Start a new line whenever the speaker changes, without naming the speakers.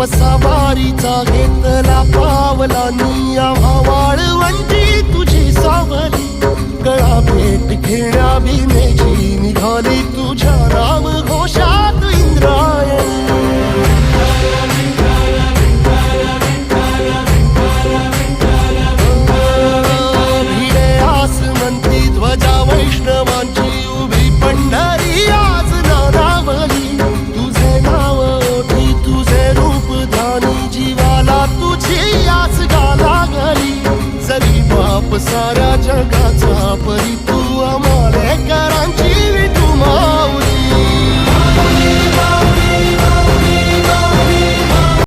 सवारीचा घेतला पावलांनी आम्हा वाळवंटी तुझी सावली गळा भेट घेण्या बिनेची निघाली तुझ्या नाम घोषा